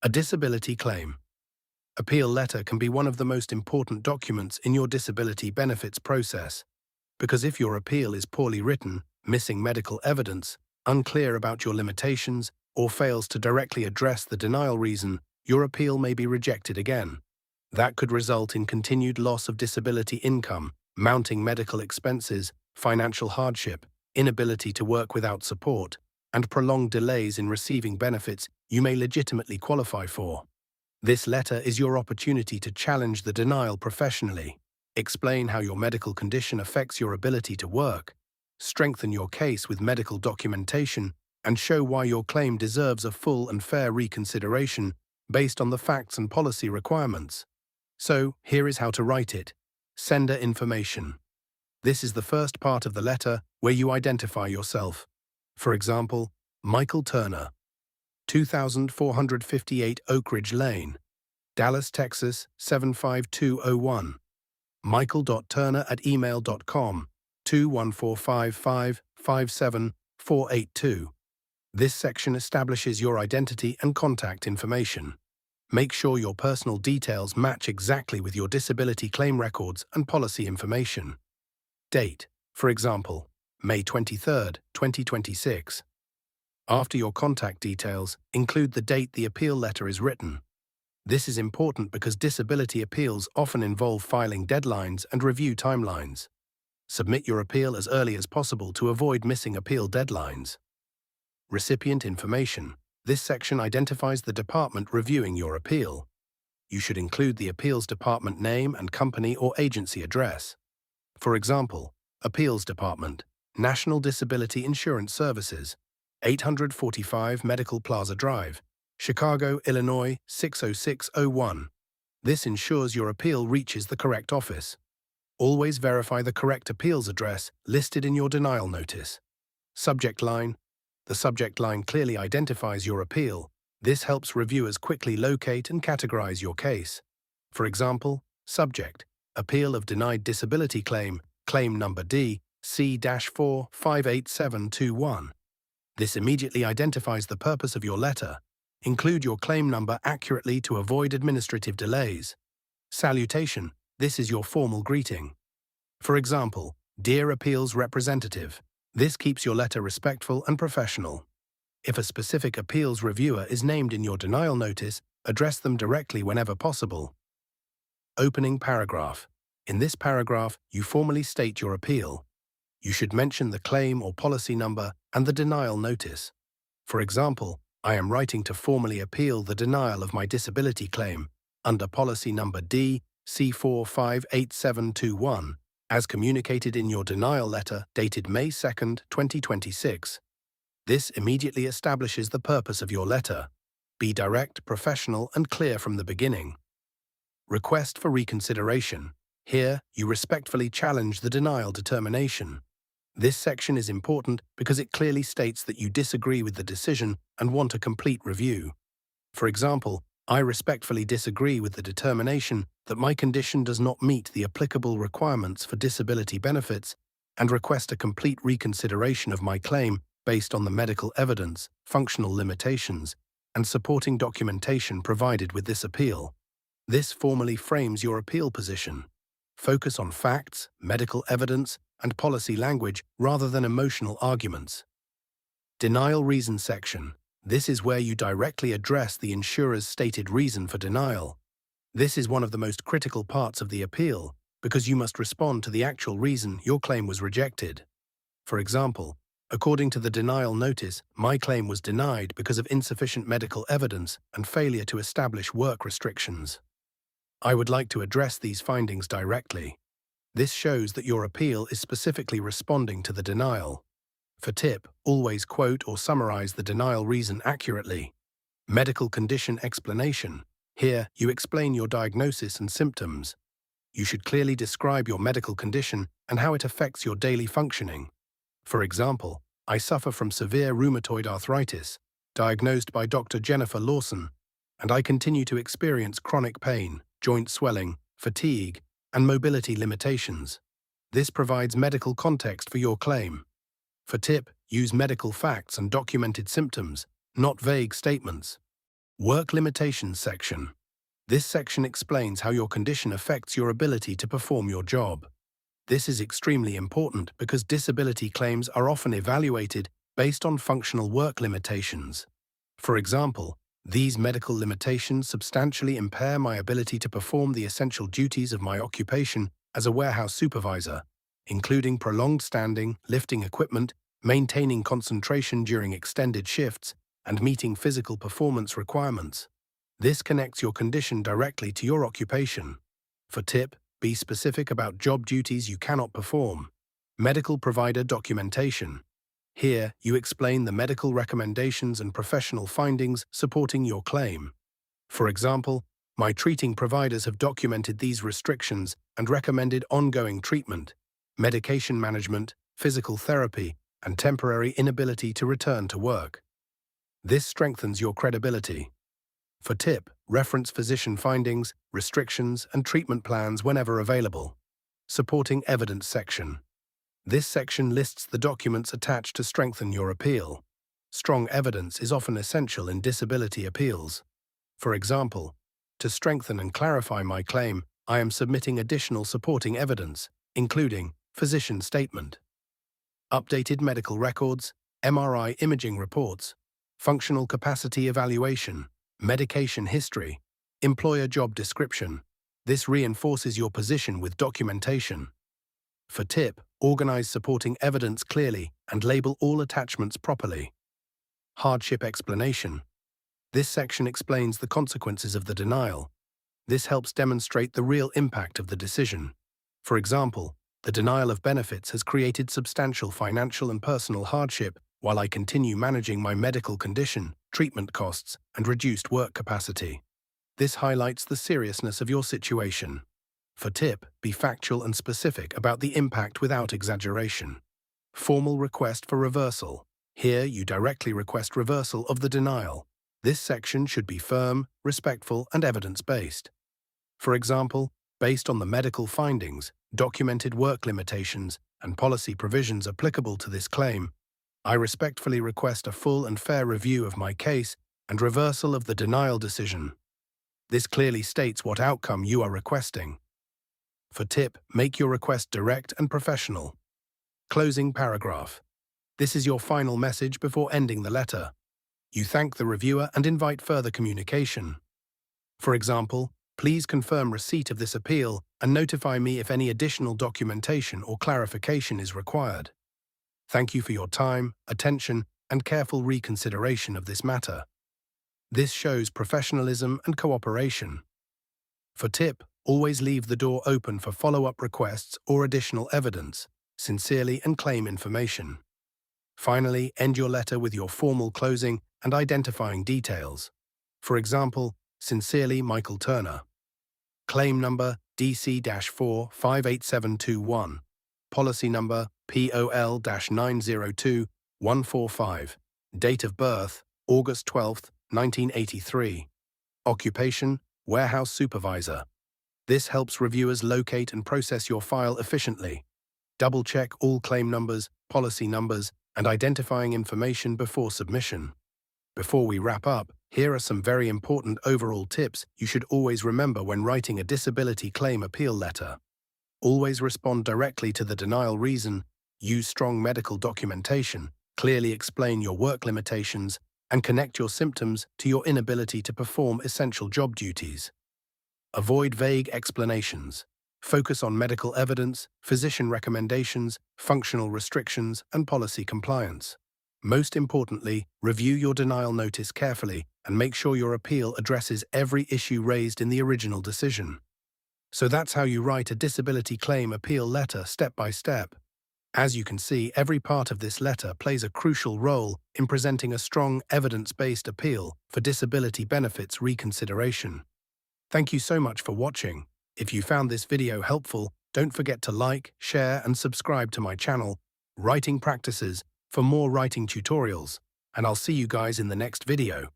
A disability claim. Appeal letter can be one of the most important documents in your disability benefits process, because if your appeal is poorly written, missing medical evidence, unclear about your limitations, or fails to directly address the denial reason, your appeal may be rejected again. That could result in continued loss of disability income, mounting medical expenses, financial hardship, inability to work without support, and prolonged delays in receiving benefits you may legitimately qualify for. This letter is your opportunity to challenge the denial professionally, explain how your medical condition affects your ability to work, strengthen your case with medical documentation, and show why your claim deserves a full and fair reconsideration based on the facts and policy requirements. So, here is how to write it. Sender information. This is the first part of the letter where you identify yourself. For example, Michael Turner, 2458 Oak Ridge Lane, Dallas, Texas 75201. michael.turner@email.com, 2145557 This section establishes your identity and contact information. Make sure your personal details match exactly with your disability claim records and policy information. Date, for example, May 23, 2026. After your contact details, include the date the appeal letter is written. This is important because disability appeals often involve filing deadlines and review timelines. Submit your appeal as early as possible to avoid missing appeal deadlines. Recipient information. This section identifies the department reviewing your appeal. You should include the appeals department name and company or agency address. For example, Appeals Department, National Disability Insurance Services, 845 Medical Plaza Drive, Chicago, Illinois 60601. This ensures your appeal reaches the correct office. Always verify the correct appeals address listed in your denial notice. Subject line. The subject line clearly identifies your appeal. This helps reviewers quickly locate and categorize your case. For example, subject, Appeal of Denied Disability Claim, Claim Number D, C-4-58721. This immediately identifies the purpose of your letter. Include your claim number accurately to avoid administrative delays. Salutation. This is your formal greeting. For example, Dear Appeals Representative. This keeps your letter respectful and professional. If a specific appeals reviewer is named in your denial notice, address them directly whenever possible. Opening paragraph. In this paragraph, you formally state your appeal. You should mention the claim or policy number and the denial notice. For example, I am writing to formally appeal the denial of my disability claim under policy number D, C-4-58721, as communicated in your denial letter dated May 2, 2026. This immediately establishes the purpose of your letter. Be direct, professional, and clear from the beginning. Request for reconsideration. Here, you respectfully challenge the denial determination. This section is important because it clearly states that you disagree with the decision and want a complete review. For example, I respectfully disagree with the determination that my condition does not meet the applicable requirements for disability benefits and request a complete reconsideration of my claim based on the medical evidence, functional limitations, and supporting documentation provided with this appeal. This formally frames your appeal position. Focus on facts, medical evidence, and policy language rather than emotional arguments. Denial reason section. This is where you directly address the insurer's stated reason for denial. This is one of the most critical parts of the appeal because you must respond to the actual reason your claim was rejected. For example, according to the denial notice, my claim was denied because of insufficient medical evidence and failure to establish work restrictions. I would like to address these findings directly. This shows that your appeal is specifically responding to the denial. For tip, always quote or summarize the denial reason accurately. Medical condition explanation. Here, you explain your diagnosis and symptoms. You should clearly describe your medical condition and how it affects your daily functioning. For example, I suffer from severe rheumatoid arthritis, diagnosed by Dr. Jennifer Lawson, and I continue to experience chronic pain, joint swelling, fatigue, and mobility limitations. This provides medical context for your claim. For tip, use medical facts and documented symptoms, not vague statements. Work Limitations section. This section explains how your condition affects your ability to perform your job. This is extremely important because disability claims are often evaluated based on functional work limitations. For example, these medical limitations substantially impair my ability to perform the essential duties of my occupation as a warehouse supervisor, including prolonged standing, lifting equipment, maintaining concentration during extended shifts, and meeting physical performance requirements. This connects your condition directly to your occupation. For tip, be specific about job duties you cannot perform. Medical provider documentation. Here, you explain the medical recommendations and professional findings supporting your claim. For example, my treating providers have documented these restrictions and recommended ongoing treatment, medication management, physical therapy, and temporary inability to return to work. This strengthens your credibility. For tip, reference physician findings, restrictions, and treatment plans whenever available. Supporting evidence section. This section lists the documents attached to strengthen your appeal. Strong evidence is often essential in disability appeals. For example, to strengthen and clarify my claim, I am submitting additional supporting evidence, including physician statement, updated medical records, MRI imaging reports, functional capacity evaluation, medication history, employer job description. This reinforces your position with documentation. For tip, organize supporting evidence clearly and label all attachments properly. Hardship explanation. This section explains the consequences of the denial. This helps demonstrate the real impact of the decision. For example, the denial of benefits has created substantial financial and personal hardship while I continue managing my medical condition, treatment costs, and reduced work capacity. This highlights the seriousness of your situation. For tip, be factual and specific about the impact without exaggeration. Formal request for reversal. Here, you directly request reversal of the denial. This section should be firm, respectful, and evidence-based. For example, based on the medical findings, documented work limitations, and policy provisions applicable to this claim, I respectfully request a full and fair review of my case and reversal of the denial decision. This clearly states what outcome you are requesting. For tip, make your request direct and professional. Closing paragraph. This is your final message before ending the letter. You thank the reviewer and invite further communication. For example, please confirm receipt of this appeal and notify me if any additional documentation or clarification is required. Thank you for your time, attention, and careful reconsideration of this matter. This shows professionalism and cooperation. For tip, always leave the door open for follow-up requests or additional evidence. Sincerely, and claim information. Finally, end your letter with your formal closing and identifying details. For example, sincerely, Michael Turner. Claim number DC-4-58721. Policy number POL-902145. Date of birth, August 12, 1983. Occupation, warehouse supervisor. This helps reviewers locate and process your file efficiently. Double-check all claim numbers, policy numbers, and identifying information before submission. Before we wrap up, here are some very important overall tips you should always remember when writing a disability claim appeal letter. Always respond directly to the denial reason, use strong medical documentation, clearly explain your work limitations, and connect your symptoms to your inability to perform essential job duties. Avoid vague explanations. Focus on medical evidence, physician recommendations, functional restrictions, and policy compliance. Most importantly, review your denial notice carefully and make sure your appeal addresses every issue raised in the original decision. So that's how you write a disability claim appeal letter step by step. As you can see, every part of this letter plays a crucial role in presenting a strong, evidence-based appeal for disability benefits reconsideration. Thank you so much for watching. If you found this video helpful, don't forget to like, share, and subscribe to my channel, Writing Practices, for more writing tutorials, and I'll see you guys in the next video.